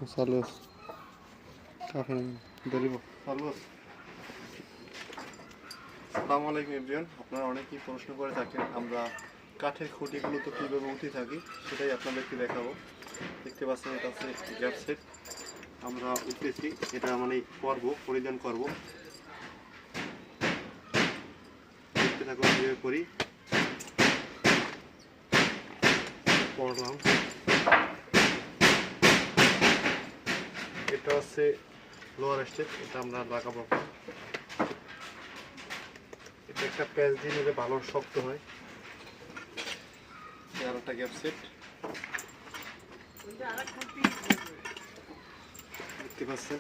Saludos. Café. Delivo. Saludos. আসসালামু আলাইকুম everyone. আপনারা অনেকেই প্রশ্ন করে থাকেন আমরা কাঠের খুঁটিগুলো তো কীভাবে উঠে থাকি সেটাই আপনাদেরকে দেখাবো। দেখতে পাচ্ছেন এটা হচ্ছে গ্যাপ সেট, আমরা উঠতেছি, এটা মানে পরিধান করবো। দেখতে থাকুন কীভাবে করি। পড়লাম, এটা হচ্ছে লোয়ার স্টেপ, এটা আমরা লাগাবো। এটা একটা প্যাচ দিয়ে নিলে ভালো শক্ত হয়। আর একটা গ্যাপ সেট দেখতে পাচ্ছেন।